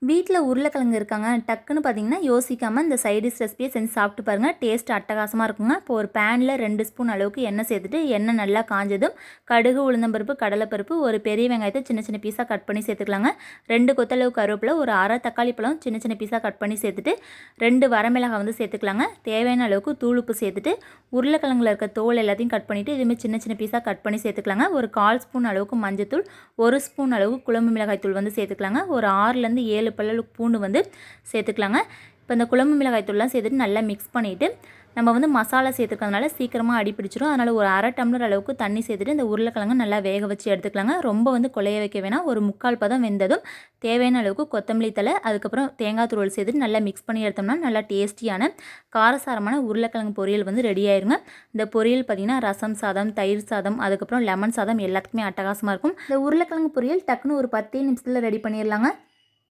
வீட்டில் உருளைக்கிழங்கு இருக்காங்க டக்குன்னு பார்த்தீங்கன்னா யோசிக்காமல் இந்த சைடிஷ் ரெசிபியை செஞ்சு சாப்பிட்டு பாருங்கள். டேஸ்ட் அட்டகாசமாக இருக்குங்க. இப்போ ஒரு பேனில் 2 ஸ்பூன் அளவுக்கு எண்ணெய் சேர்த்துட்டு எண்ணெய் நல்லா காஞ்சதும் கடுகு, உளுந்தம்பருப்பு, கடலைப்பருப்பு, ஒரு பெரிய வெங்காயத்தை சின்ன சின்ன பீஸாக கட் பண்ணி சேர்த்துக்கலாங்க. 2 கொத்தளவு கருவேப்பிலை, ஒரு அரை தக்காளி பழம் சின்ன சின்ன பீஸாக கட் பண்ணி சேர்த்துட்டு 2 வரமிளகாய் வந்து சேர்த்துக்கலாங்க. தேவையான அளவுக்கு தூளுப்பு சேர்த்துட்டு உருளைக்கிழங்குல இருக்க தோல் எல்லாத்தையும் கட் பண்ணிவிட்டு இதுமாதிரி சின்ன சின்ன பீஸாக கட் பண்ணி சேர்த்துக்கலாங்க. ஒரு 1/4 ஸ்பூன் அளவுக்கு மஞ்சத்தூள், 1 ஸ்பூன் அளவுக்கு குழம்பு மிளகாய் தூள் வந்து சேர்த்துக்கலாங்க. ஒரு 6லேருந்து 7 பல்லு பூண்டு வந்து சேர்த்துக்கலாங்க. இப்போ இந்த குழம்பு மிளகாய் தூள்லாம் சேர்த்துட்டு நல்லா மிக்ஸ் பண்ணிவிட்டு நம்ம வந்து மசாலா சேர்த்துக்கிறதுனால சீக்கிரமாக அடிப்பிடிச்சிடும். அதனால் ஒரு அரை டம்ளர் அளவுக்கு தண்ணி சேர்த்துட்டு இந்த உருளைக்கிழங்கு நல்லா வேக வச்சு எடுத்துக்கலாங்க. ரொம்ப வந்து கொலைய வைக்க வேணாம். ஒரு 3/4 பதம் வெந்ததும் தேவையான அளவுக்கு கொத்தமல்லி தழை, அதுக்கப்புறம் தேங்காய் துருவல் சேர்த்துட்டு நல்லா மிக்ஸ் பண்ணி எடுத்தோம்னா நல்லா டேஸ்டியான காரசாரமான உருளைக்கிழங்கு பொரியல் வந்து ரெடி ஆயிருங்க. இந்த பொரியல் பார்த்திங்கன்னா ரசம் சாதம், தயிர் சாதம், அதுக்கப்புறம் லெமன் சாதம் எல்லாத்துக்குமே அட்டகாசமாக இருக்கும். இந்த உருளைக்கிழங்கு பொரியல் டக்குன்னு ஒரு 10 நிமிஷத்தில் ரெடி பண்ணிடலாங்க.